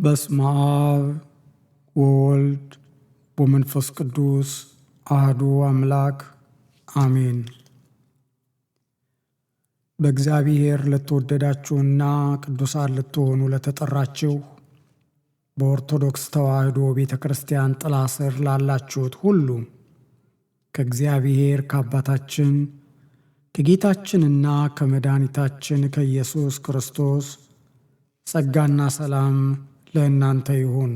በስመ አብ ወወልድ ወመንፈስ ቅዱስ አሐዱ አምላክ አሜን። በእግዚአብሔር ለተወደዳችሁና ቅዱሳን ልትሆኑ ለተጠራችሁ በኦርቶዶክስ ተዋሕዶ ቤተ ክርስቲያን ጥላ ስር ላላችሁት ሁሉ ከእግዚአብሔር ከአባታችን ከጌታችንና ከመድኃኒታችን ከኢየሱስ ክርስቶስ ጸጋና ሰላም ለእናንተ ይሁን።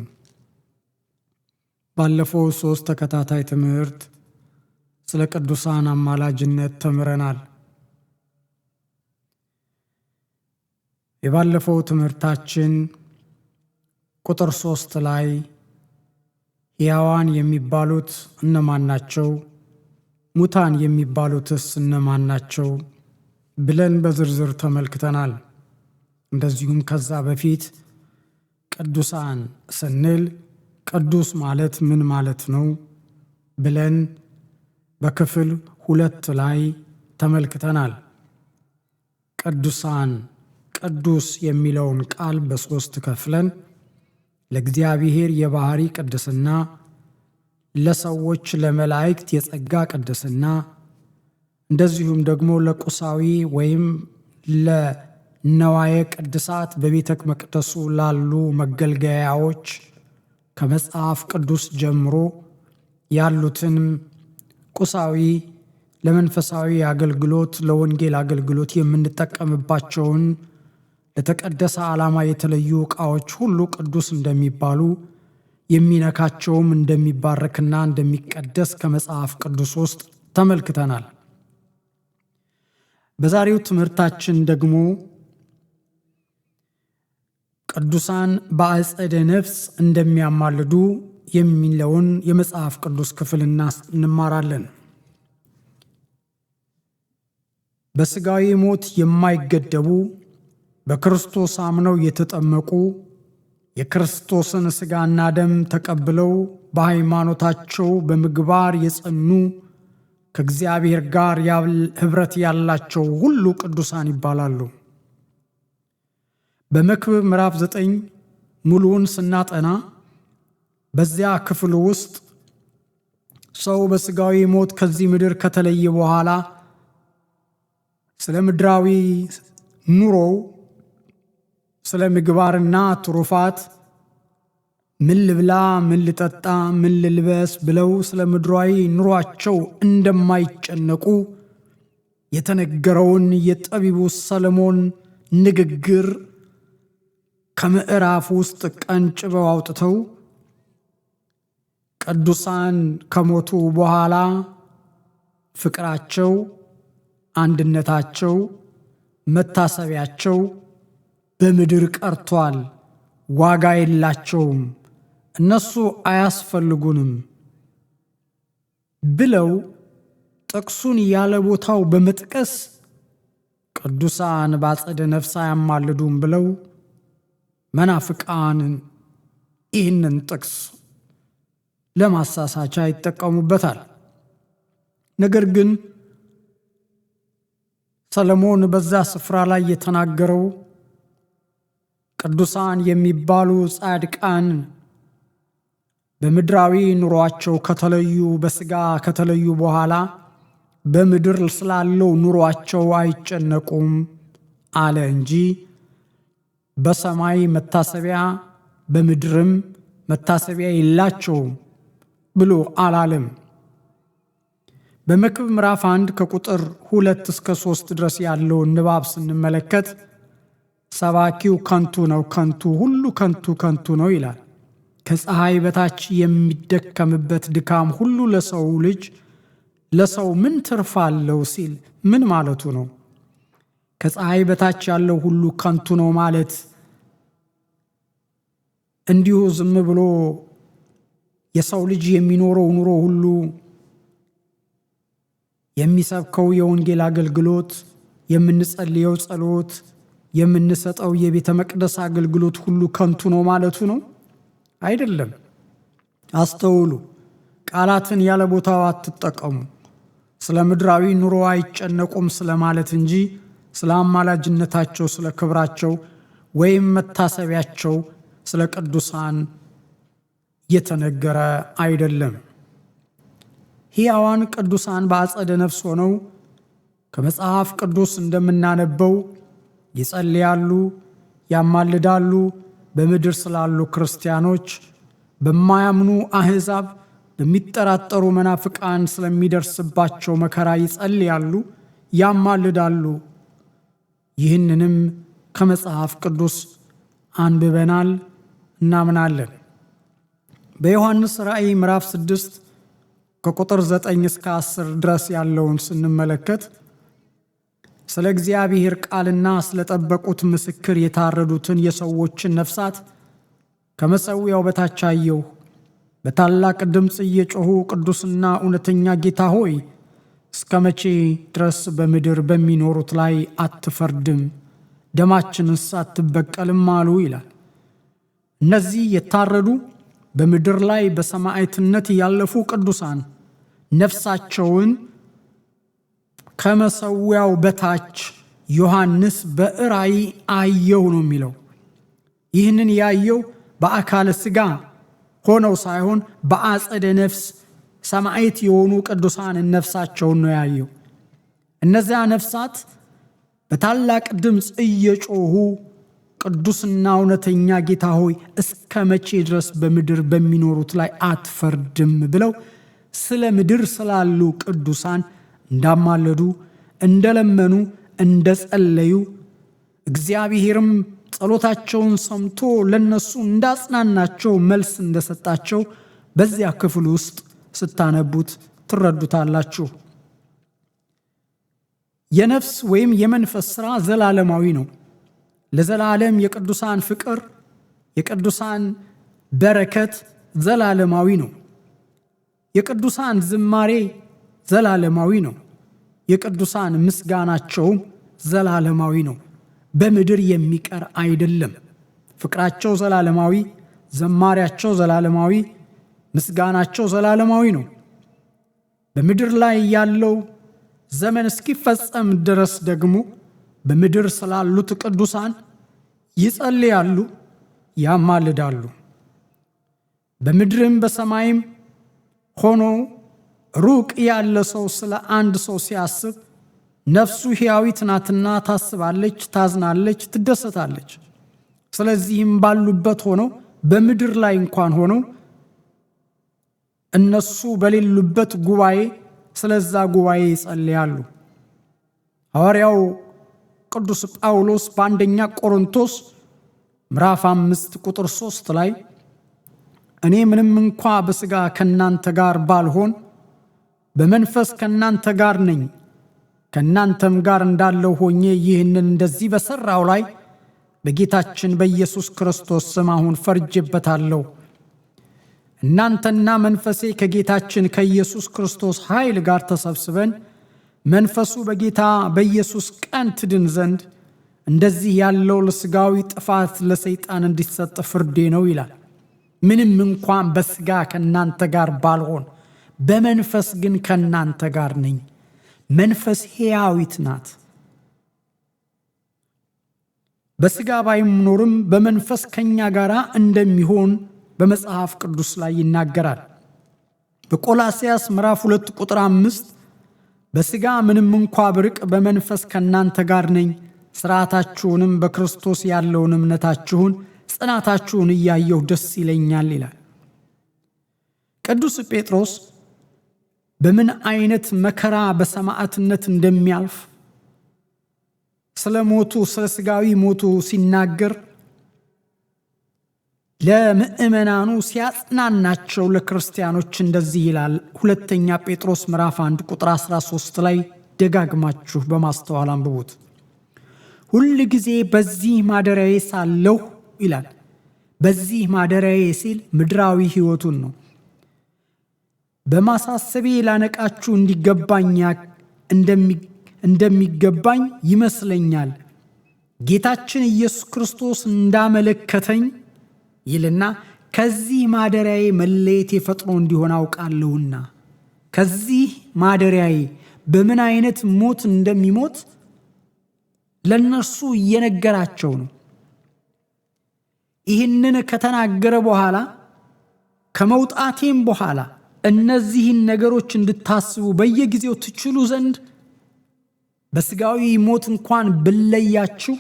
ባለፈው 3 ተከታታይ ትምህርት ስለ ቅዱሳን አማላጅነት ተምረናል። የባለፈው ትምህርታችን ቁጥር 3 ላይ ሕያዋን የሚባሉት እነማን ናቸው? ሙታን የሚባሉትስ እነማን ናቸው? ብለን በዝርዝር ተመልክተናል። እንደዚሁም ከዛ በፊት ቅዱሳን ስንል ቅዱስ ማለት ምን ማለት ነው ብለን በክፍል 2 ላይ ተመልክተናል። ቅዱሳን ቅዱስ የሚለውን ቃል በ3 ከፍለን ለእግዚአብሔር የባህሪ ቅድስና፣ ለሰዎች ለመላእክት የጸጋ ቅድስና፣ እንደዚሁም ደግሞ ለቁሳዊ ወይም ለነዋየ ቅድሳት በቤተ መቅደሱ ላሉ መገልገያዎች ከመጽሐፍ ቅዱስ ጀምሮ ያሉትን ቁሳዊ ለመንፈሳዊ አገልግሎት ለወንጌል አገልግሎት የምንጠቀምባቸውን ለተቀደሰ ዓላማ የተለዩ ዕቃዎች ሁሉ ቅዱስ እንደሚባሉ የሚነካቸውም እንደሚባረክና እንደሚቀደስ ከመጽሐፍ ቅዱስ ውስጥ ተመልክተናል። በዛሬው ትምህርታችን ደግሞ ቅዱሳን በአጸደ ነፍስ እንደሚያማልዱ የሚለውን የመጽሐፍ ቅዱስ ክፍል እንማራለን። በሥጋዊ ሞት የማይገደቡ በክርስቶስ አምነው የተጠመቁ የክርስቶስን ሥጋና ደም ተቀብለው በሃይማኖታቸው በምግባር የጸኑ ከእግዚአብሔር ጋር ኅብረት ያላቸው ሁሉ ቅዱሳን ይባላሉ። በመክብብ ምዕራፍ 9 ሙሉውን ስናጠና በዚያ ክፍል ውስጥ ሰው በሥጋዊ ሞት ከዚህ ምድር ከተለየ በኋላ ስለ ምድራዊ ኑሮው ስለ ምግባርና ትሩፋት ምን ልብላ፣ ምን ልጠጣ፣ ምን ልልበስ ብለው ስለ ምድራዊ ኑሯቸው እንደማይጨነቁ የተነገረውን የጠቢቡ ሰለሞን ንግግር ከምዕራፍ ውስጥ ቀንጭበው አውጥተው ቅዱሳን ከሞቱ በኋላ ፍቅራቸው፣ አንድነታቸው፣ መታሰቢያቸው በምድር ቀርቷል፣ ዋጋ የላቸውም፣ እነሱ አያስፈልጉንም ብለው ጥቅሱን ያለ ቦታው በመጥቀስ ቅዱሳን በአጸደ ነፍስ አያማልዱም ብለው መናፍቃን ይህንን ጥቅስ ለማሳሳቻ ይጠቀሙበታል። ነገር ግን ሰለሞን በዛ ስፍራ ላይ የተናገረው ቅዱሳን የሚባሉ ጻድቃን በምድራዊ ኑሯቸው ከተለዩ በሥጋ ከተለዩ በኋላ በምድር ስላለው ኑሯቸው አይጨነቁም አለ እንጂ በሰማይ መታሰቢያ በምድርም መታሰቢያ የላቸውም ብሎ አላለም። በመክብብ ምዕራፍ 1 ከቁጥር 2 እስከ 3 ድረስ ያለውን ንባብ ስንመለከት ሰባኪው ከንቱ ነው፣ ከንቱ ሁሉ ከንቱ ከንቱ ነው ይላል። ከፀሐይ በታች የሚደከምበት ድካም ሁሉ ለሰው ልጅ ለሰው ምን ትርፍ አለው ሲል ምን ማለቱ ነው? ከፀሐይ በታች ያለው ሁሉ ከንቱ ነው ማለት እንዲሁ ዝም ብሎ የሰው ልጅ የሚኖረው ኑሮ ሁሉ የሚሰብከው የወንጌል አገልግሎት፣ የምንጸልየው ጸሎት፣ የምንሰጠው የቤተ መቅደስ አገልግሎት ሁሉ ከንቱ ነው ማለቱ ነው? አይደለም። አስተውሉ። ቃላትን ያለ ቦታው አትጠቀሙ። ስለ ምድራዊ ኑሮ አይጨነቁም ስለማለት እንጂ ስለ አማላጅነታቸው፣ ስለ ክብራቸው ወይም መታሰቢያቸው ስለ ቅዱሳን የተነገረ አይደለም። ሕያዋን ቅዱሳን በአጸደ ነፍስ ሆነው ከመጽሐፍ ቅዱስ እንደምናነበው ይጸልያሉ፣ ያማልዳሉ። በምድር ስላሉ ክርስቲያኖች፣ በማያምኑ አሕዛብ፣ በሚጠራጠሩ መናፍቃን ስለሚደርስባቸው መከራ ይጸልያሉ፣ ያማልዳሉ። ይህንንም ከመጽሐፍ ቅዱስ አንብበናል፣ እናምናለን። በዮሐንስ ራእይ ምዕራፍ 6 ከቁጥር 9 እስከ 10 ድረስ ያለውን ስንመለከት ስለ እግዚአብሔር ቃልና ስለጠበቁት ምስክር የታረዱትን የሰዎችን ነፍሳት ከመሠዊያው በታች አየሁ። በታላቅ ድምፅ እየጮኹ ቅዱስና እውነተኛ ጌታ ሆይ እስከ መቼ ድረስ በምድር በሚኖሩት ላይ አትፈርድም? ደማችንስ አትበቀልም አሉ ይላል። እነዚህ የታረዱ በምድር ላይ በሰማዕትነት ያለፉ ቅዱሳን ነፍሳቸውን ከመሠዊያው በታች ዮሐንስ በራእይ አየሁ ነው የሚለው። ይህንን ያየው በአካለ ሥጋ ሆነው ሳይሆን በአጸደ ነፍስ ሰማዕት የሆኑ ቅዱሳን ነፍሳቸውን ነው ያየው። እነዚያ ነፍሳት በታላቅ ድምፅ እየጮኹ ቅዱስና እውነተኛ ጌታ ሆይ እስከ መቼ ድረስ በምድር በሚኖሩት ላይ አትፈርድም ብለው ስለ ምድር ስላሉ ቅዱሳን እንዳማለዱ፣ እንደለመኑ፣ እንደጸለዩ እግዚአብሔርም ጸሎታቸውን ሰምቶ ለነሱ እንዳጽናናቸው መልስ እንደሰጣቸው በዚያ ክፍል ውስጥ ስታነቡት ትረዱታላችሁ። የነፍስ ወይም የመንፈስ ሥራ ዘላለማዊ ነው። ለዘላለም የቅዱሳን ፍቅር፣ የቅዱሳን በረከት ዘላለማዊ ነው። የቅዱሳን ዝማሬ ዘላለማዊ ነው። የቅዱሳን ምስጋናቸውም ዘላለማዊ ነው። በምድር የሚቀር አይደለም። ፍቅራቸው ዘላለማዊ፣ ዘማሪያቸው ዘላለማዊ፣ ምስጋናቸው ዘላለማዊ ነው። በምድር ላይ ያለው ዘመን እስኪፈጸም ድረስ ደግሞ በምድር ስላሉት ቅዱሳን ይጸልያሉ፣ ያማልዳሉ። በምድርም በሰማይም ሆኖ ሩቅ ያለ ሰው ስለ አንድ ሰው ሲያስብ ነፍሱ ሕያዊት ናትና ታስባለች፣ ታዝናለች፣ ትደሰታለች። ስለዚህም ባሉበት ሆነው በምድር ላይ እንኳን ሆነው እነሱ በሌሉበት ጉባኤ ስለዛ ጉባኤ ይጸልያሉ። ሐዋርያው ቅዱስ ጳውሎስ በአንደኛ ቆሮንቶስ ምዕራፍ 5 ቁጥር 3 ላይ እኔ ምንም እንኳ በሥጋ ከናንተ ጋር ባልሆን በመንፈስ ከናንተ ጋር ነኝ፣ ከናንተም ጋር እንዳለው ሆኜ ይህንን እንደዚህ በሠራው ላይ በጌታችን በኢየሱስ ክርስቶስ ስም አሁን ፈርጄበታለሁ። እናንተና መንፈሴ ከጌታችን ከኢየሱስ ክርስቶስ ኃይል ጋር ተሰብስበን መንፈሱ በጌታ በኢየሱስ ቀን ትድን ዘንድ እንደዚህ ያለው ለሥጋዊ ጥፋት ለሰይጣን እንዲሰጥ ፍርዴ ነው ይላል። ምንም እንኳን በሥጋ ከናንተ ጋር ባልሆን በመንፈስ ግን ከናንተ ጋር ነኝ። መንፈስ ሕያዊት ናት። በሥጋ ባይኖርም በመንፈስ ከኛ ጋር እንደሚሆን በመጽሐፍ ቅዱስ ላይ ይናገራል። በቆላስያስ ምዕራፍ 2 ቁጥር 5 በሥጋ ምንም እንኳ ብርቅ በመንፈስ ከናንተ ጋር ነኝ፣ ሥርዓታችሁንም በክርስቶስ ያለውን እምነታችሁን ጽናታችሁን እያየሁ ደስ ይለኛል ይላል። ቅዱስ ጴጥሮስ በምን አይነት መከራ በሰማዕትነት እንደሚያልፍ ስለ ሞቱ ስለ ሥጋዊ ሞቱ ሲናገር ለምእመናኑ ሲያጽናናቸው ለክርስቲያኖች እንደዚህ ይላል። ሁለተኛ ጴጥሮስ ምዕራፍ 1 ቁጥር 13 ላይ ደጋግማችሁ በማስተዋል አንብቡት። ሁል ጊዜ በዚህ ማደሪያዬ ሳለሁ ይላል። በዚህ ማደሪያዬ ሲል ምድራዊ ሕይወቱን ነው። በማሳሰቤ ላነቃችሁ እንደሚገባኝ ይመስለኛል። ጌታችን ኢየሱስ ክርስቶስ እንዳመለከተኝ ይልና ከዚህ ማደሪያዬ መለየቴ ፈጥኖ እንዲሆን አውቃለሁና ከዚህ ማደሪያዬ በምን አይነት ሞት እንደሚሞት ለነሱ እየነገራቸው ነው። ይህንን ከተናገረ በኋላ ከመውጣቴም በኋላ እነዚህን ነገሮች እንድታስቡ በየጊዜው ትችሉ ዘንድ በሥጋዊ ሞት እንኳን ብለያችሁ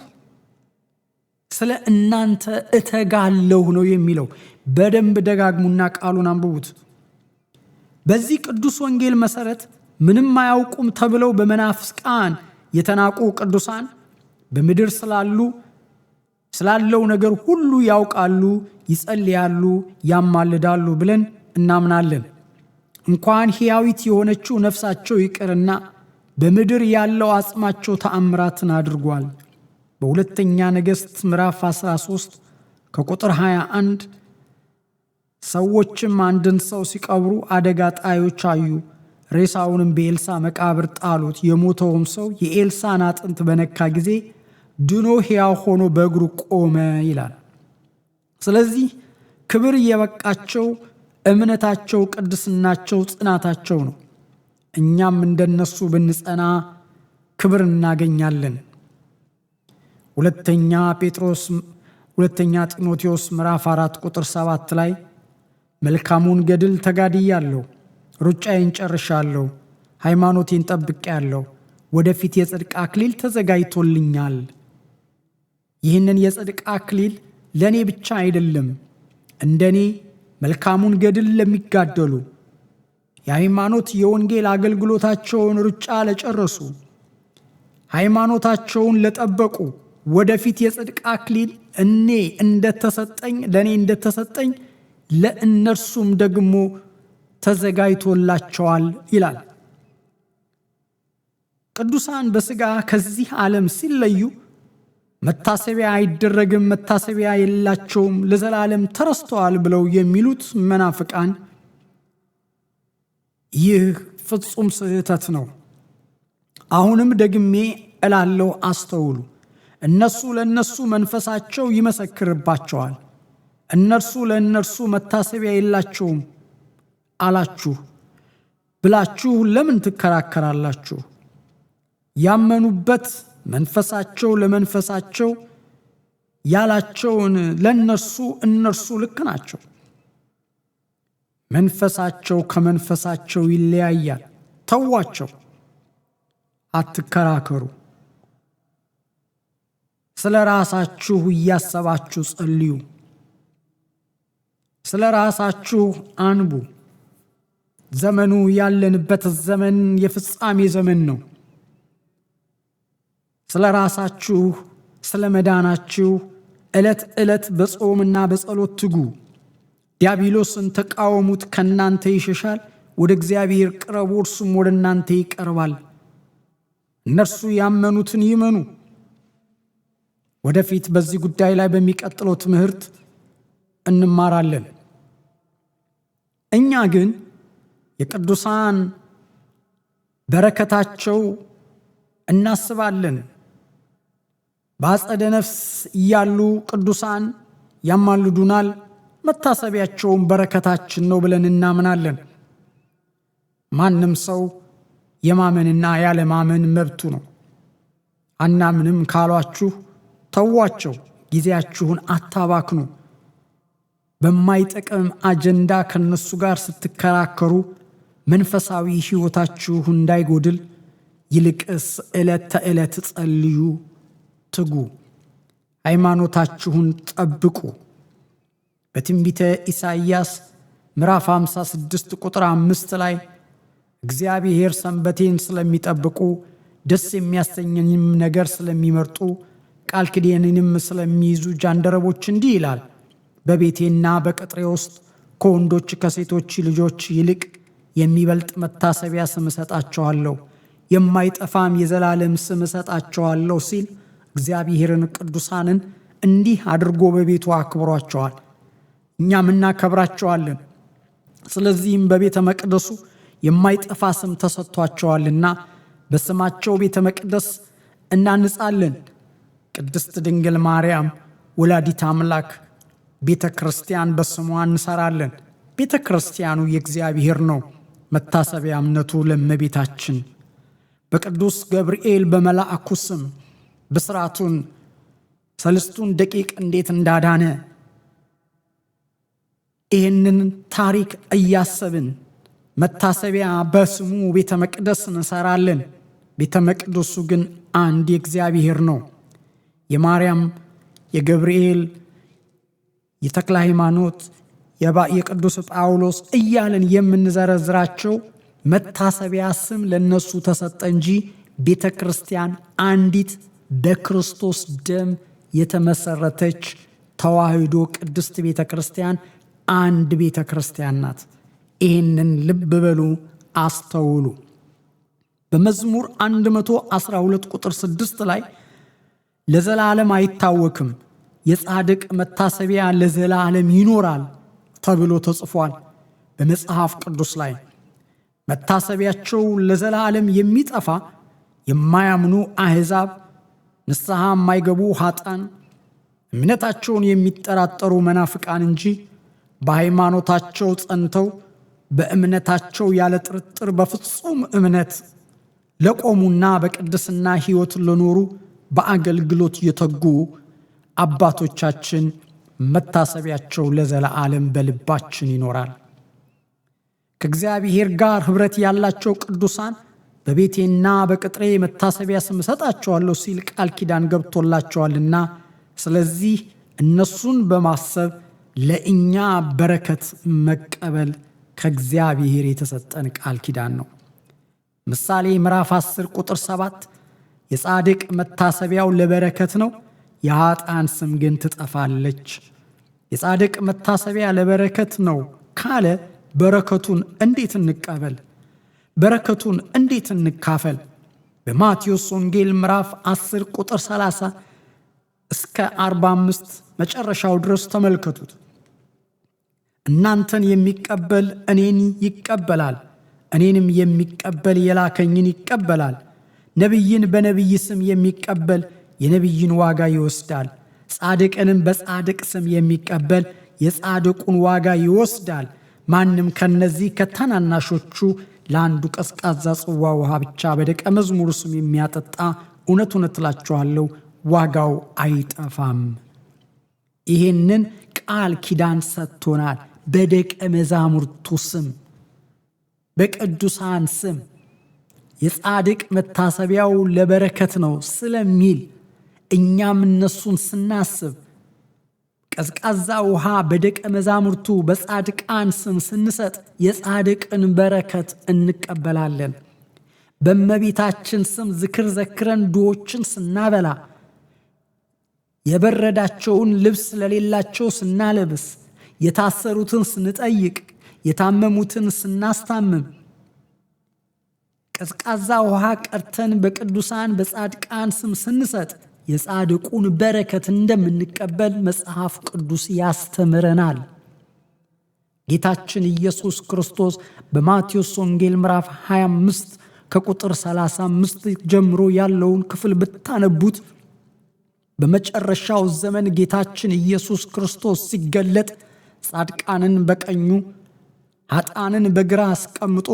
ስለ እናንተ እተጋለሁ ነው የሚለው። በደንብ ደጋግሙና ቃሉን አንብቡት። በዚህ ቅዱስ ወንጌል መሠረት ምንም አያውቁም ተብለው በመናፍስቃን የተናቁ ቅዱሳን በምድር ስላለው ነገር ሁሉ ያውቃሉ፣ ይጸልያሉ፣ ያማልዳሉ ብለን እናምናለን። እንኳን ሕያዊት የሆነችው ነፍሳቸው ይቅርና በምድር ያለው አጽማቸው ተአምራትን አድርጓል። በሁለተኛ ነገሥት ምዕራፍ 13 ከቁጥር 21 ሰዎችም አንድን ሰው ሲቀብሩ አደጋ ጣዮች አዩ፣ ሬሳውንም በኤልሳ መቃብር ጣሉት። የሞተውም ሰው የኤልሳን አጥንት በነካ ጊዜ ድኖ ሕያው ሆኖ በእግሩ ቆመ ይላል። ስለዚህ ክብር የበቃቸው እምነታቸው፣ ቅድስናቸው፣ ጽናታቸው ነው። እኛም እንደነሱ ብንጸና ክብር እናገኛለን። ሁለተኛ ጢሞቴዎስ ምዕራፍ 4 ቁጥር 7 ላይ መልካሙን ገድል ተጋድያለሁ፣ ሩጫዬን ጨርሻለሁ፣ ሃይማኖቴን ጠብቄአለሁ፣ ወደፊት የጽድቅ አክሊል ተዘጋጅቶልኛል። ይህንን የጽድቅ አክሊል ለእኔ ብቻ አይደለም፣ እንደኔ መልካሙን ገድል ለሚጋደሉ የሃይማኖት የወንጌል አገልግሎታቸውን ሩጫ ለጨረሱ ሃይማኖታቸውን ለጠበቁ ወደፊት የጽድቅ አክሊል ለእኔ እንደተሰጠኝ ለእነርሱም ደግሞ ተዘጋጅቶላቸዋል ይላል። ቅዱሳን በሥጋ ከዚህ ዓለም ሲለዩ መታሰቢያ አይደረግም፣ መታሰቢያ የላቸውም፣ ለዘላለም ተረስተዋል ብለው የሚሉት መናፍቃን ይህ ፍጹም ስህተት ነው። አሁንም ደግሜ እላለሁ፣ አስተውሉ። እነሱ ለእነሱ መንፈሳቸው ይመሰክርባቸዋል፣ እነርሱ ለእነርሱ መታሰቢያ የላቸውም አላችሁ ብላችሁ ለምን ትከራከራላችሁ? ያመኑበት መንፈሳቸው ለመንፈሳቸው ያላቸውን ለእነርሱ እነርሱ ልክ ናቸው። መንፈሳቸው ከመንፈሳቸው ይለያያል። ተዋቸው፣ አትከራከሩ። ስለ ራሳችሁ እያሰባችሁ ጸልዩ። ስለ ራሳችሁ አንቡ። ዘመኑ ያለንበት ዘመን የፍጻሜ ዘመን ነው። ስለ ራሳችሁ፣ ስለ መዳናችሁ ዕለት ዕለት በጾምና በጸሎት ትጉ። ዲያብሎስን ተቃወሙት፣ ከእናንተ ይሸሻል። ወደ እግዚአብሔር ቅረቡ፣ እርሱም ወደ እናንተ ይቀርባል። እነርሱ ያመኑትን ይመኑ። ወደፊት በዚህ ጉዳይ ላይ በሚቀጥለው ትምህርት እንማራለን። እኛ ግን የቅዱሳን በረከታቸው እናስባለን። በአጸደ ነፍስ እያሉ ቅዱሳን ያማልዱናል፣ መታሰቢያቸውን በረከታችን ነው ብለን እናምናለን። ማንም ሰው የማመንና ያለማመን መብቱ ነው። አናምንም ካሏችሁ ተዋቸው፣ ጊዜያችሁን አታባክኑ። በማይጠቅም አጀንዳ ከነሱ ጋር ስትከራከሩ መንፈሳዊ ሕይወታችሁ እንዳይጎድል ይልቅስ ዕለት ተዕለት ጸልዩ፣ ትጉ፣ ሃይማኖታችሁን ጠብቁ። በትንቢተ ኢሳይያስ ምዕራፍ 56 ቁጥር 5 ላይ እግዚአብሔር ሰንበቴን ስለሚጠብቁ ደስ የሚያሰኘኝም ነገር ስለሚመርጡ ቃል ኪዳኔንም ስለሚይዙ ጃንደረቦች እንዲህ ይላል፣ በቤቴና በቅጥሬ ውስጥ ከወንዶች ከሴቶች ልጆች ይልቅ የሚበልጥ መታሰቢያ ስም እሰጣቸዋለሁ፣ የማይጠፋም የዘላለም ስም እሰጣቸዋለሁ ሲል እግዚአብሔርን ቅዱሳንን እንዲህ አድርጎ በቤቱ አክብሯቸዋል። እኛም እናከብራቸዋለን። ስለዚህም በቤተ መቅደሱ የማይጠፋ ስም ተሰጥቷቸዋልና በስማቸው ቤተ መቅደስ እናንጻለን። ቅድስት ድንግል ማርያም ወላዲት አምላክ ቤተ ክርስቲያን በስሟ እንሰራለን። ቤተ ክርስቲያኑ የእግዚአብሔር ነው። መታሰቢያ እምነቱ ለእመቤታችን በቅዱስ ገብርኤል በመልአኩ ስም ብስራቱን ሰልስቱን ደቂቅ እንዴት እንዳዳነ ይህንን ታሪክ እያሰብን መታሰቢያ በስሙ ቤተ መቅደስ እንሰራለን። ቤተ መቅደሱ ግን አንድ የእግዚአብሔር ነው። የማርያም፣ የገብርኤል፣ የተክለ ሃይማኖት፣ የቅዱስ ጳውሎስ እያልን የምንዘረዝራቸው መታሰቢያ ስም ለነሱ ተሰጠ እንጂ ቤተ ክርስቲያን አንዲት በክርስቶስ ደም የተመሰረተች ተዋሕዶ ቅድስት ቤተ ክርስቲያን አንድ ቤተ ክርስቲያን ናት። ይህንን ልብ በሉ፣ አስተውሉ። በመዝሙር 112 ቁጥር 6 ላይ ለዘላለም አይታወክም፣ የጻድቅ መታሰቢያ ለዘላለም ይኖራል ተብሎ ተጽፏል በመጽሐፍ ቅዱስ ላይ። መታሰቢያቸው ለዘላለም የሚጠፋ የማያምኑ አሕዛብ፣ ንስሐ የማይገቡ ኃጥአን፣ እምነታቸውን የሚጠራጠሩ መናፍቃን እንጂ በሃይማኖታቸው ጸንተው በእምነታቸው ያለ ጥርጥር በፍጹም እምነት ለቆሙና በቅድስና ሕይወት ለኖሩ በአገልግሎት የተጉ አባቶቻችን መታሰቢያቸው ለዘላለም በልባችን ይኖራል። ከእግዚአብሔር ጋር ኅብረት ያላቸው ቅዱሳን በቤቴና በቅጥሬ መታሰቢያ ስም እሰጣቸዋለሁ ሲል ቃል ኪዳን ገብቶላቸዋልና፣ ስለዚህ እነሱን በማሰብ ለእኛ በረከት መቀበል ከእግዚአብሔር የተሰጠን ቃል ኪዳን ነው። ምሳሌ ምዕራፍ 10 ቁጥር 7 የጻድቅ መታሰቢያው ለበረከት ነው፣ የኃጥአን ስም ግን ትጠፋለች። የጻድቅ መታሰቢያ ለበረከት ነው ካለ በረከቱን እንዴት እንቀበል? በረከቱን እንዴት እንካፈል? በማቴዎስ ወንጌል ምዕራፍ 10 ቁጥር 30 እስከ 45 መጨረሻው ድረስ ተመልከቱት። እናንተን የሚቀበል እኔን ይቀበላል፣ እኔንም የሚቀበል የላከኝን ይቀበላል። ነቢይን በነቢይ ስም የሚቀበል የነቢይን ዋጋ ይወስዳል። ጻድቅንም በጻድቅ ስም የሚቀበል የጻድቁን ዋጋ ይወስዳል። ማንም ከነዚህ ከታናናሾቹ ለአንዱ ቀዝቃዛ ጽዋ ውሃ ብቻ በደቀ መዝሙሩ ስም የሚያጠጣ እውነት እውነት እላችኋለሁ ዋጋው አይጠፋም። ይህንን ቃል ኪዳን ሰጥቶናል። በደቀ መዛሙርቱ ስም፣ በቅዱሳን ስም የጻድቅ መታሰቢያው ለበረከት ነው ስለሚል እኛም እነሱን ስናስብ ቀዝቃዛ ውሃ በደቀ መዛሙርቱ በጻድቃን ስም ስንሰጥ የጻድቅን በረከት እንቀበላለን። በእመቤታችን ስም ዝክር ዘክረን ድሆችን ስናበላ፣ የበረዳቸውን ልብስ ለሌላቸው ስናለብስ፣ የታሰሩትን ስንጠይቅ፣ የታመሙትን ስናስታምም፣ ቀዝቃዛ ውሃ ቀርተን በቅዱሳን በጻድቃን ስም ስንሰጥ የጻድቁን በረከት እንደምንቀበል መጽሐፍ ቅዱስ ያስተምረናል። ጌታችን ኢየሱስ ክርስቶስ በማቴዎስ ወንጌል ምዕራፍ 25 ከቁጥር 35 ጀምሮ ያለውን ክፍል ብታነቡት በመጨረሻው ዘመን ጌታችን ኢየሱስ ክርስቶስ ሲገለጥ ጻድቃንን በቀኙ ኃጥአንን በግራ አስቀምጦ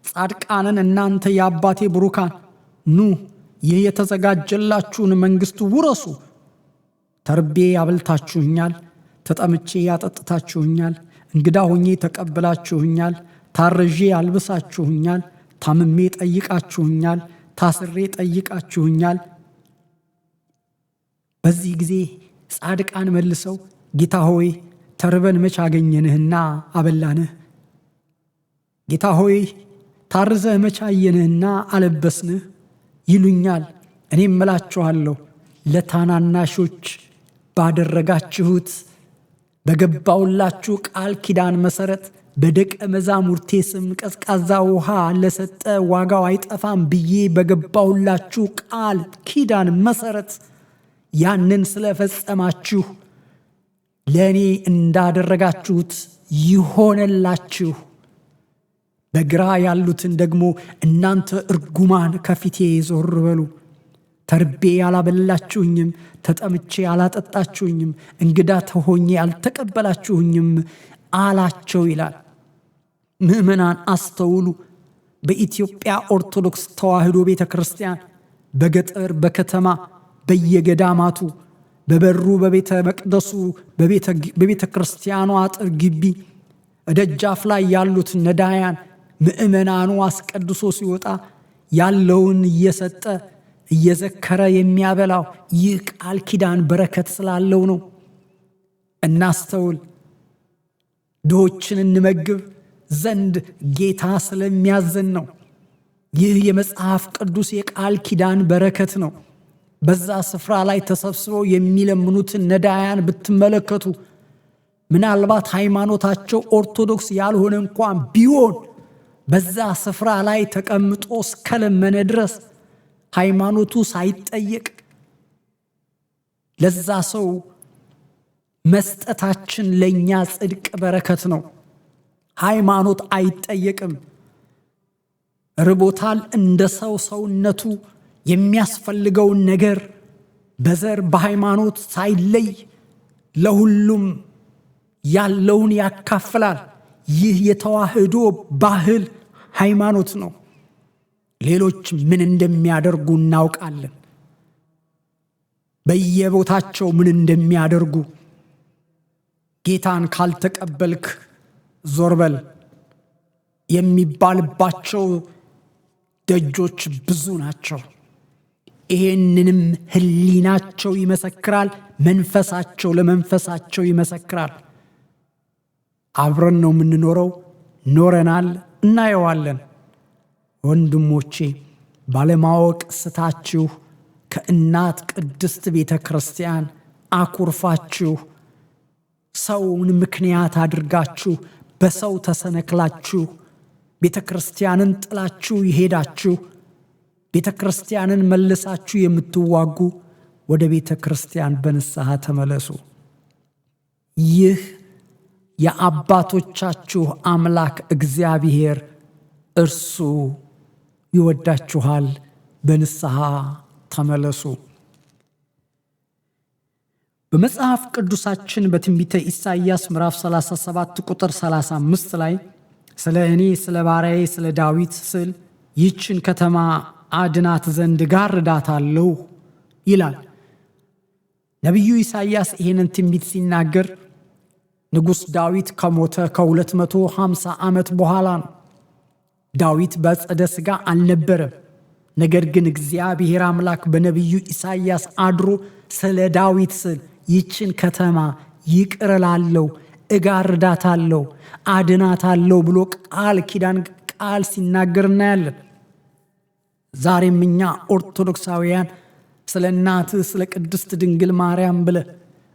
ጻድቃንን እናንተ የአባቴ ብሩካን ኑ ይህ የተዘጋጀላችሁን መንግሥት ውረሱ፣ ተርቤ ያበልታችሁኛል፣ ተጠምቼ ያጠጥታችሁኛል፣ እንግዳ ሆኜ ተቀብላችሁኛል፣ ታርዤ አልብሳችሁኛል፣ ታምሜ ጠይቃችሁኛል፣ ታስሬ ጠይቃችሁኛል። በዚህ ጊዜ ጻድቃን መልሰው ጌታ ሆይ ተርበን መች አገኘንህና አበላንህ? ጌታ ሆይ ታርዘህ መች አየንህና አለበስንህ ይሉኛል። እኔም እላችኋለሁ ለታናናሾች ባደረጋችሁት በገባውላችሁ ቃል ኪዳን መሰረት በደቀ መዛሙርቴ ስም ቀዝቃዛ ውሃ ለሰጠ ዋጋው አይጠፋም ብዬ በገባውላችሁ ቃል ኪዳን መሰረት ያንን ስለፈጸማችሁ ለእኔ እንዳደረጋችሁት ይሆነላችሁ። በግራ ያሉትን ደግሞ እናንተ እርጉማን ከፊቴ ዞር በሉ፣ ተርቤ ያላበላችሁኝም፣ ተጠምቼ ያላጠጣችሁኝም፣ እንግዳ ተሆኜ ያልተቀበላችሁኝም አላቸው ይላል። ምዕመናን አስተውሉ። በኢትዮጵያ ኦርቶዶክስ ተዋሕዶ ቤተ ክርስቲያን በገጠር በከተማ በየገዳማቱ በበሩ በቤተ መቅደሱ በቤተ ክርስቲያኑ አጥር ግቢ ደጃፍ ላይ ያሉት ነዳያን ምእመናኑ አስቀድሶ ሲወጣ ያለውን እየሰጠ እየዘከረ የሚያበላው ይህ ቃል ኪዳን በረከት ስላለው ነው። እናስተውል። ድሆችን እንመግብ ዘንድ ጌታ ስለሚያዘን ነው። ይህ የመጽሐፍ ቅዱስ የቃል ኪዳን በረከት ነው። በዛ ስፍራ ላይ ተሰብስበው የሚለምኑትን ነዳያን ብትመለከቱ ምናልባት ሃይማኖታቸው ኦርቶዶክስ ያልሆነ እንኳን ቢሆን በዛ ስፍራ ላይ ተቀምጦ እስከለመነ ድረስ ሃይማኖቱ ሳይጠየቅ ለዛ ሰው መስጠታችን ለኛ ጽድቅ በረከት ነው። ሃይማኖት አይጠየቅም። ርቦታል እንደ ሰውነቱ የሚያስፈልገውን ነገር በዘር በሃይማኖት ሳይለይ ለሁሉም ያለውን ያካፍላል። ይህ የተዋህዶ ባህል ሃይማኖት ነው። ሌሎች ምን እንደሚያደርጉ እናውቃለን። በየቦታቸው ምን እንደሚያደርጉ። ጌታን ካልተቀበልክ ዞር በል የሚባልባቸው ደጆች ብዙ ናቸው። ይሄንንም ሕሊናቸው ይመሰክራል፣ መንፈሳቸው ለመንፈሳቸው ይመሰክራል። አብረን ነው የምንኖረው፣ ኖረናል፣ እናየዋለን። ወንድሞቼ ባለማወቅ ስታችሁ ከእናት ቅድስት ቤተ ክርስቲያን አኩርፋችሁ ሰውን ምክንያት አድርጋችሁ በሰው ተሰነክላችሁ ቤተ ክርስቲያንን ጥላችሁ ይሄዳችሁ ቤተ ክርስቲያንን መልሳችሁ የምትዋጉ ወደ ቤተ ክርስቲያን በንስሐ ተመለሱ። ይህ የአባቶቻችሁ አምላክ እግዚአብሔር እርሱ ይወዳችኋል። በንስሐ ተመለሱ። በመጽሐፍ ቅዱሳችን በትንቢተ ኢሳይያስ ምዕራፍ 37 ቁጥር 35 ላይ ስለ እኔ ስለ ባሪያዬ ስለ ዳዊት ስል ይህችን ከተማ አድናት ዘንድ ጋርዳታለሁ ይላል። ነቢዩ ኢሳይያስ ይህንን ትንቢት ሲናገር ንጉሥ ዳዊት ከሞተ ከ250 ዓመት በኋላ ነው። ዳዊት በአጸደ ሥጋ አልነበረም። ነገር ግን እግዚአብሔር አምላክ በነቢዩ ኢሳይያስ አድሮ ስለ ዳዊት ስል ይችን ከተማ ይቅር እላለሁ፣ እጋርዳታለሁ፣ አድናታለሁ ብሎ ቃል ሲናገር እናያለን። ዛሬም እኛ ኦርቶዶክሳውያን ስለ እናትህ ስለ ቅድስት ድንግል ማርያም ብለን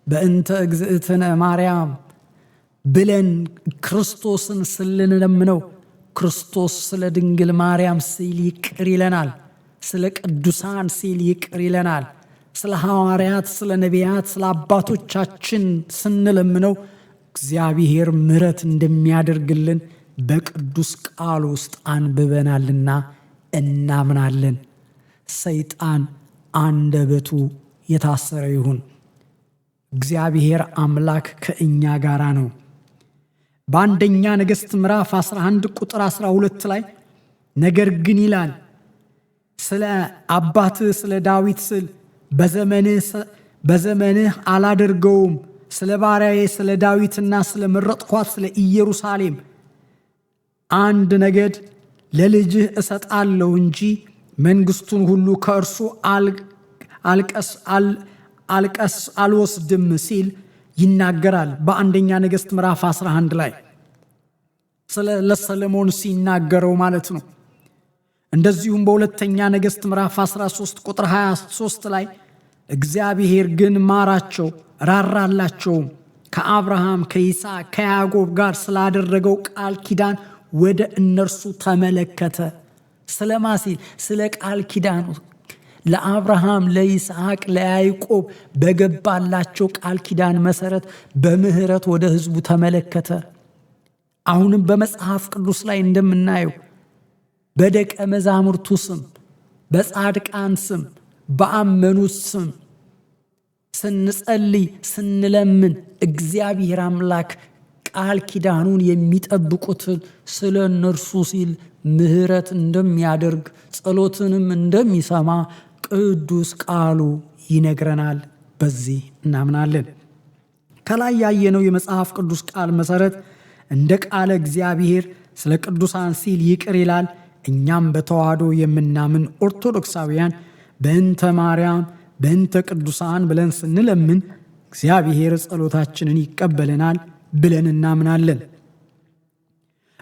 በእንተ እግዝእትነ ማርያም ብለን ክርስቶስን ስልንለምነው ክርስቶስ ስለ ድንግል ማርያም ሲል ይቅር ይለናል። ስለ ቅዱሳን ሲል ይቅር ይለናል። ስለ ሐዋርያት፣ ስለ ነቢያት፣ ስለ አባቶቻችን ስንለምነው እግዚአብሔር ምሕረት እንደሚያደርግልን በቅዱስ ቃል ውስጥ አንብበናልና እናምናለን። ሰይጣን አንደበቱ የታሰረ ይሁን። እግዚአብሔር አምላክ ከእኛ ጋር ነው። በአንደኛ ነገሥት ምዕራፍ 11 ቁጥር 12 ላይ ነገር ግን ይላል ስለ አባትህ ስለ ዳዊት ስል በዘመንህ አላደርገውም፣ ስለ ባሪያዬ ስለ ዳዊትና ስለ መረጥኳት ስለ ኢየሩሳሌም አንድ ነገድ ለልጅህ እሰጣለሁ እንጂ መንግሥቱን ሁሉ ከእርሱ አልወስድም ሲል ይናገራል። በአንደኛ ነገሥት ምዕራፍ 11 ላይ ለሰለሞን ሲናገረው ማለት ነው። እንደዚሁም በሁለተኛ ነገሥት ምዕራፍ 13 ቁጥር 23 ላይ እግዚአብሔር ግን ማራቸው ራራላቸውም፣ ከአብርሃም ከይስሐቅ ከያዕቆብ ጋር ስላደረገው ቃል ኪዳን ወደ እነርሱ ተመለከተ። ስለማ ሲል ስለ ቃል ኪዳኑ ለአብርሃም ለይስሐቅ ለያዕቆብ በገባላቸው ቃል ኪዳን መሰረት በምህረት ወደ ሕዝቡ ተመለከተ። አሁንም በመጽሐፍ ቅዱስ ላይ እንደምናየው በደቀ መዛሙርቱ ስም፣ በጻድቃን ስም፣ በአመኑት ስም ስንጸልይ ስንለምን እግዚአብሔር አምላክ ቃል ኪዳኑን የሚጠብቁትን ስለ እነርሱ ሲል ምህረት እንደሚያደርግ ጸሎትንም እንደሚሰማ ቅዱስ ቃሉ ይነግረናል። በዚህ እናምናለን። ከላይ ያየነው የመጽሐፍ ቅዱስ ቃል መሠረት እንደ ቃለ እግዚአብሔር ስለ ቅዱሳን ሲል ይቅር ይላል። እኛም በተዋህዶ የምናምን ኦርቶዶክሳውያን በእንተ ማርያም በእንተ ቅዱሳን ብለን ስንለምን እግዚአብሔር ጸሎታችንን ይቀበለናል ብለን እናምናለን።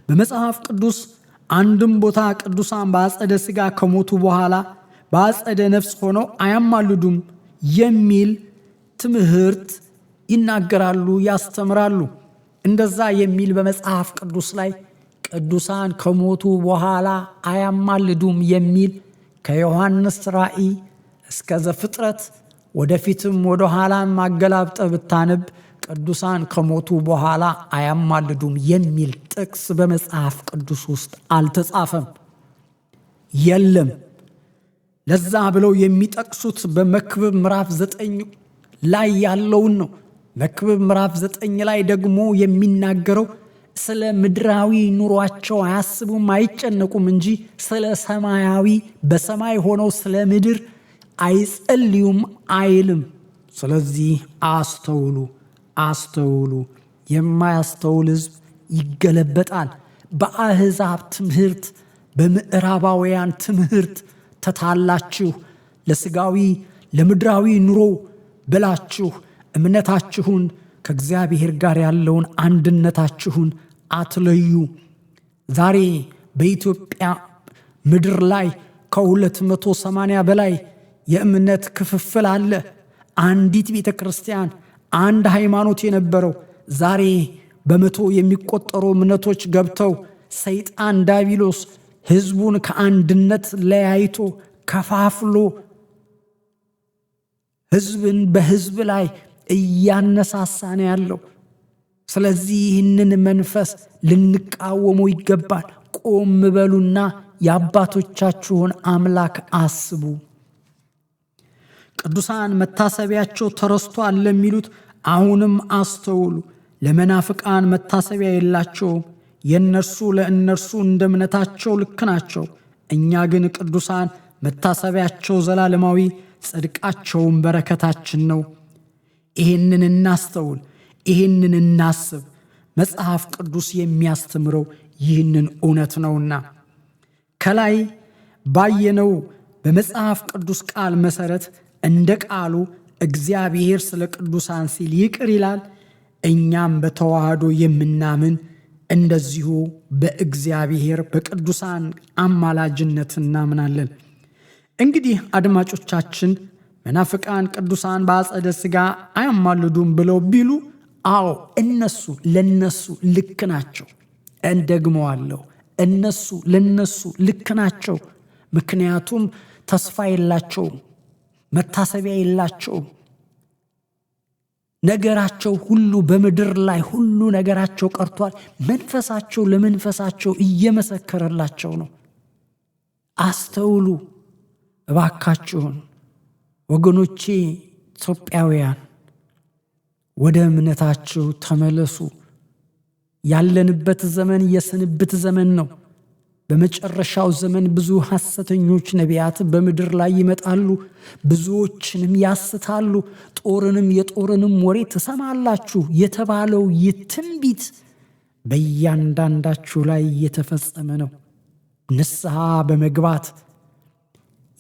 በመጽሐፍ ቅዱስ አንድም ቦታ ቅዱሳን በአጸደ ሥጋ ከሞቱ በኋላ በአጸደ ነፍስ ሆነው አያማልዱም የሚል ትምህርት ይናገራሉ፣ ያስተምራሉ። እንደዛ የሚል በመጽሐፍ ቅዱስ ላይ ቅዱሳን ከሞቱ በኋላ አያማልዱም የሚል ከዮሐንስ ራእይ እስከ ዘፍጥረት ወደፊትም ወደ ኋላም አገላብጠ ብታነብ ቅዱሳን ከሞቱ በኋላ አያማልዱም የሚል ጥቅስ በመጽሐፍ ቅዱስ ውስጥ አልተጻፈም፣ የለም። ለዛ ብለው የሚጠቅሱት በመክብብ ምዕራፍ 9 ላይ ያለውን ነው። መክብብ ምዕራፍ 9 ላይ ደግሞ የሚናገረው ስለ ምድራዊ ኑሯቸው አያስቡም አይጨነቁም እንጂ ስለ ሰማያዊ በሰማይ ሆነው ስለ ምድር አይጸልዩም አይልም። ስለዚህ አስተውሉ። የማያስተውል ሕዝብ ይገለበጣል። በአሕዛብ ትምህርት፣ በምዕራባውያን ትምህርት ተታላችሁ ለሥጋዊ ለምድራዊ ኑሮ ብላችሁ እምነታችሁን ከእግዚአብሔር ጋር ያለውን አንድነታችሁን አትለዩ። ዛሬ በኢትዮጵያ ምድር ላይ ከ280 በላይ የእምነት ክፍፍል አለ። አንዲት ቤተ ክርስቲያን፣ አንድ ሃይማኖት የነበረው ዛሬ በመቶ የሚቆጠሩ እምነቶች ገብተው ሰይጣን ዲያብሎስ ሕዝቡን ከአንድነት ለያይቶ ከፋፍሎ ሕዝብን በሕዝብ ላይ እያነሳሳ ነው ያለው። ስለዚህ ይህንን መንፈስ ልንቃወሙ ይገባል። ቆም በሉና የአባቶቻችሁን አምላክ አስቡ። ቅዱሳን መታሰቢያቸው ተረስቷል ለሚሉት አሁንም አስተውሉ። ለመናፍቃን መታሰቢያ የላቸውም። ለእነርሱ እንደ እምነታቸው ልክ ናቸው። እኛ ግን ቅዱሳን መታሰቢያቸው ዘላለማዊ፣ ጽድቃቸውን በረከታችን ነው። ይህንን እናስተውል፣ ይህንን እናስብ። መጽሐፍ ቅዱስ የሚያስተምረው ይህንን እውነት ነውና ከላይ ባየነው በመጽሐፍ ቅዱስ ቃል መሠረት እንደ ቃሉ እግዚአብሔር ስለ ቅዱሳን ሲል ይቅር ይላል። እኛም በተዋህዶ የምናምን እንደዚሁ በእግዚአብሔር በቅዱሳን አማላጅነት እናምናለን። እንግዲህ አድማጮቻችን መናፍቃን ቅዱሳን በአጸደ ሥጋ አያማልዱም ብለው ቢሉ አዎ ለነሱ ልክ ናቸው። እንደግመዋለሁ፣ ለነሱ ልክ ናቸው። ምክንያቱም ተስፋ የላቸውም፣ መታሰቢያ የላቸውም። ነገራቸው ሁሉ በምድር ላይ ሁሉ ነገራቸው ቀርቷል። መንፈሳቸው ለመንፈሳቸው እየመሰከረላቸው ነው። አስተውሉ እባካችሁን ወገኖቼ ኢትዮጵያውያን፣ ወደ እምነታችሁ ተመለሱ። ያለንበት ዘመን የስንብት ዘመን ነው። በመጨረሻው ዘመን ብዙ ሐሰተኞች ነቢያት በምድር ላይ ይመጣሉ፣ ብዙዎችንም ያስታሉ። የጦርንም ወሬ ትሰማላችሁ የተባለው ይህ ትንቢት በእያንዳንዳችሁ ላይ እየተፈጸመ ነው። ንስሐ በመግባት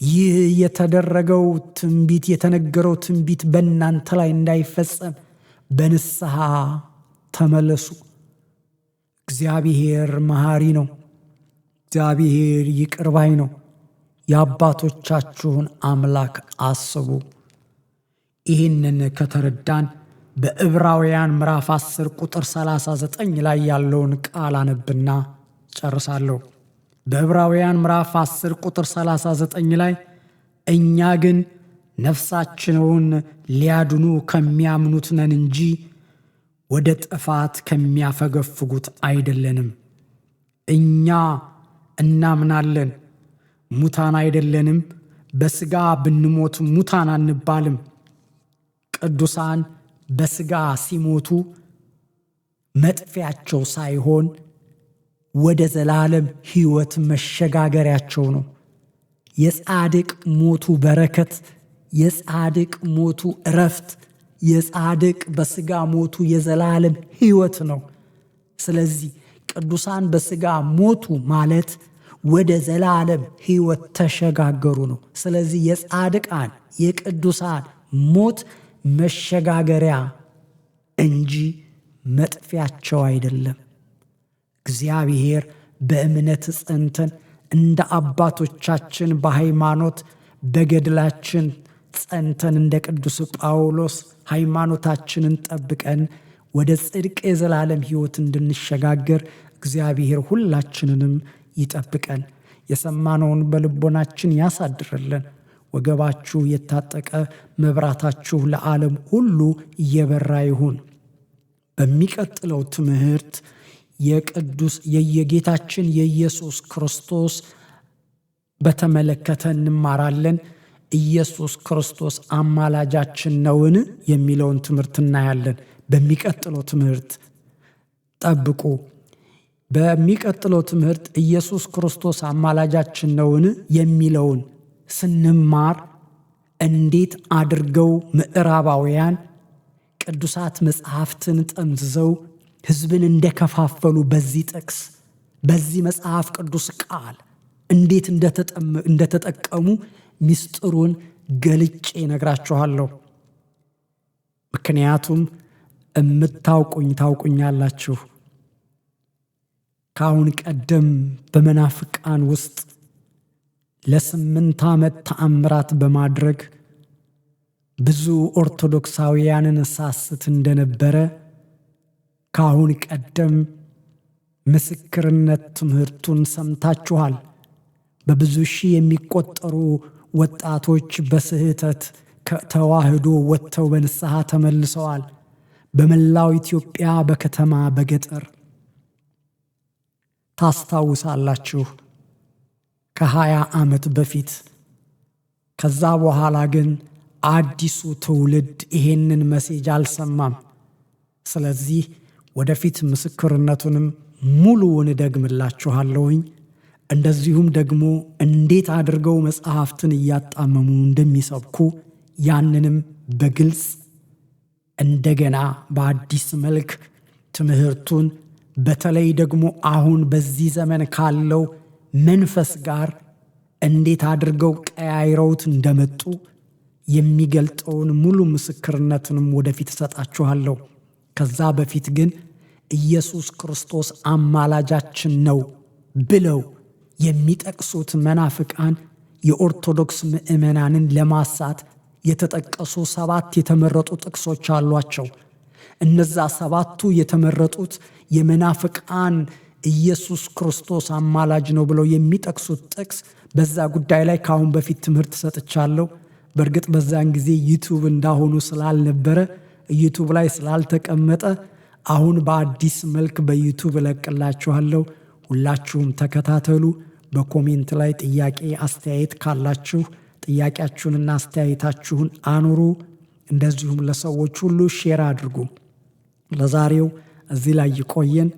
ይህ የተደረገው ትንቢት የተነገረው ትንቢት በእናንተ ላይ እንዳይፈጸም በንስሐ ተመለሱ። እግዚአብሔር መሐሪ ነው። እግዚአብሔር ይቅር ባይ ነው። የአባቶቻችሁን አምላክ አስቡ። ይህንን ከተረዳን በዕብራውያን ምዕራፍ 10 ቁጥር 39 ላይ ያለውን ቃል አነብና ጨርሳለሁ። በዕብራውያን ምዕራፍ 10 ቁጥር 39 ላይ እኛ ግን ነፍሳችንን ሊያድኑ ከሚያምኑት ነን እንጂ ወደ ጥፋት ከሚያፈገፍጉት አይደለንም። እኛ እናምናለን፣ ሙታን አይደለንም። በሥጋ ብንሞት ሙታን አንባልም። ቅዱሳን በሥጋ ሲሞቱ መጥፊያቸው ሳይሆን ወደ ዘላለም ሕይወት መሸጋገሪያቸው ነው። የጻድቅ ሞቱ በረከት የጻድቅ ሞቱ እረፍት፣ የጻድቅ በሥጋ ሞቱ የዘላለም ሕይወት ነው። ስለዚህ ቅዱሳን በሥጋ ሞቱ ማለት ወደ ዘላለም ሕይወት ተሸጋገሩ ነው። ስለዚህ የጻድቃን የቅዱሳን ሞት መሸጋገሪያ እንጂ መጥፊያቸው አይደለም። እግዚአብሔር በእምነት ጸንተን እንደ አባቶቻችን በሃይማኖት በገድላችን ጸንተን እንደ ቅዱስ ጳውሎስ ሃይማኖታችንን ጠብቀን ወደ ጽድቅ የዘላለም ሕይወት እንድንሸጋገር እግዚአብሔር ሁላችንንም ይጠብቀን። የሰማነውን በልቦናችን ያሳድርልን። ወገባችሁ የታጠቀ መብራታችሁ ለዓለም ሁሉ እየበራ ይሁን። በሚቀጥለው ትምህርት የጌታችን የኢየሱስ ክርስቶስ በተመለከተ እንማራለን። ኢየሱስ ክርስቶስ አማላጃችን ነውን የሚለውን ትምህርት እናያለን። በሚቀጥለው ትምህርት ጠብቁ። በሚቀጥለው ትምህርት ኢየሱስ ክርስቶስ አማላጃችን ነውን የሚለውን ስንማር እንዴት አድርገው ምዕራባውያን ቅዱሳት መጽሐፍትን ጠምዝዘው ሕዝብን እንደከፋፈሉ በዚህ ጥቅስ በዚህ መጽሐፍ ቅዱስ ቃል እንዴት እንደተጠቀሙ ምስጢሩን ገልጬ ነግራችኋለሁ። ምክንያቱም እምታውቁኝ ታውቁኛላችሁ። ከአሁን ቀደም በመናፍቃን ውስጥ ለ8 ዓመት ተአምራት በማድረግ ብዙ ኦርቶዶክሳውያንን ሳስት እንደነበረ ከአሁን ቀደም ምስክርነት ትምህርቱን ሰምታችኋል። በብዙ ሺህ የሚቆጠሩ ወጣቶች በስህተት ከተዋህዶ ወጥተው በንስሐ ተመልሰዋል። በመላው ኢትዮጵያ በከተማ በገጠር ታስታውሳላችሁ። ከ20 ዓመት በፊት። ከዛ በኋላ ግን አዲሱ ትውልድ ይሄንን መሴጅ አልሰማም። ስለዚህ ወደፊት ምስክርነቱንም ሙሉውን ደግምላችኋለሁኝ። እንደዚሁም ደግሞ እንዴት አድርገው መጽሐፍትን እያጣመሙ እንደሚሰብኩ ያንንም በግልጽ እንደገና በአዲስ መልክ ትምህርቱን በተለይ ደግሞ አሁን በዚህ ዘመን ካለው መንፈስ ጋር እንዴት አድርገው ቀያይረውት እንደመጡ የሚገልጠውን ሙሉ ምስክርነትንም ወደፊት እሰጣችኋለሁ። ከዛ በፊት ግን ኢየሱስ ክርስቶስ አማላጃችን ነው ብለው የሚጠቅሱት መናፍቃን የኦርቶዶክስ ምዕመናንን ለማሳት የተጠቀሱ 7 የተመረጡ ጥቅሶች አሏቸው። እነዛ 7ቱ የተመረጡት የመናፍቃን ኢየሱስ ክርስቶስ አማላጅ ነው ብለው የሚጠቅሱት ጥቅስ በዛ ጉዳይ ላይ ካሁን በፊት ትምህርት ሰጥቻለሁ። በእርግጥ በዛን ጊዜ ዩቲዩብ እንዳሆኑ ስላልነበረ ዩቲዩብ ላይ ስላልተቀመጠ አሁን በአዲስ መልክ በዩቲዩብ እለቅላችኋለሁ። ሁላችሁም ተከታተሉ። በኮሜንት ላይ ጥያቄ አስተያየት ካላችሁ ጥያቄያችሁንና አስተያየታችሁን አኑሩ። እንደዚሁም ለሰዎች ሁሉ ሼር አድርጉ። ለዛሬው እዚህ ላይ ይቆየን።